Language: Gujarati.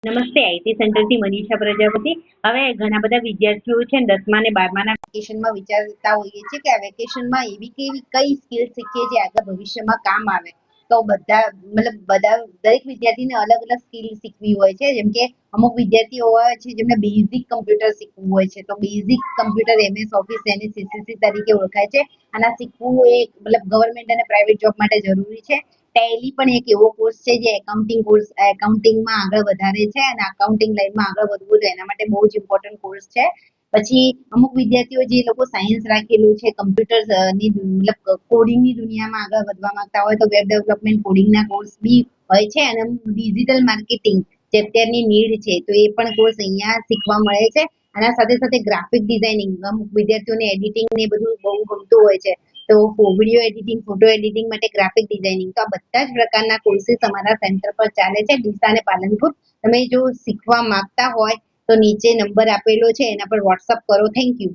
નમસ્તે, આઈટી સેન્ટરથી મનીષા પ્રજાપતિ. હવે ઘણા બધા વિદ્યાર્થીઓ છે ને 10મા અને 12માના વેકેશનમાં વિચારતા હોઈએ છે કે આ વેકેશનમાં એવી કેવી કઈ સ્કિલ શીખીએ જે આગળ ભવિષ્યમાં કામ આવે. તો બધા દરેક વિદ્યાર્થીને અલગ અલગ સ્કિલ શીખવી હોય છે. જેમ કે અમુક વિદ્યાર્થીઓ હોય છે જેમને બેઝિક કમ્પ્યુટર શીખવું હોય છે, તો બેઝિક કમ્પ્યુટર MS ઓફિસ એને CCC તરીકે ઓળખાય છે. આના શીખવું એ ગવર્મેન્ટ અને પ્રાઇવેટ જોબ માટે જરૂરી છે. ટેલી પણ એક એવો કોર્સ છે જે એકાઉન્ટિંગમાં આગળ વધારે છે અને અકાઉન્ટિંગ લાઈનમાં આગળ વધવું તો એના માટે બહુ જ ઇમ્પોર્ટન્ટ કોર્સ છે. પછી અમુક વિદ્યાર્થીઓ જે લોકો સાયન્સ રાખેલું છે, કમ્પ્યુટર ની કોડિંગની દુનિયામાં આગળ વધવા માંગતા હોય તો વેબ ડેવલપમેન્ટ કોડિંગના કોર્સ બી હોય છે. અને ડિજિટલ માર્કેટિંગ જે અત્યારની નીડ છે તો એ પણ કોર્સ અહીંયા શીખવા મળે છે. આના સાથે સાથે ગ્રાફિક ડિઝાઇનિંગ, અમુક વિદ્યાર્થીઓને એડિટિંગ ને બધું બહુ ગમતું હોય છે, તો વિડીયો એડિટિંગ, ફોટો એડિટિંગ માટે ગ્રાફિક ડિઝાઇનિંગ, તો આ બધા જ પ્રકારના કોર્સીસ અમારા સેન્ટર પર ચાલે છે, ડીસા અને પાલનપુર. તમે જો શીખવા માંગતા હોય તો નીચે નંબર આપેલો છે, એના પર વોટ્સઅપ કરો. Thank you.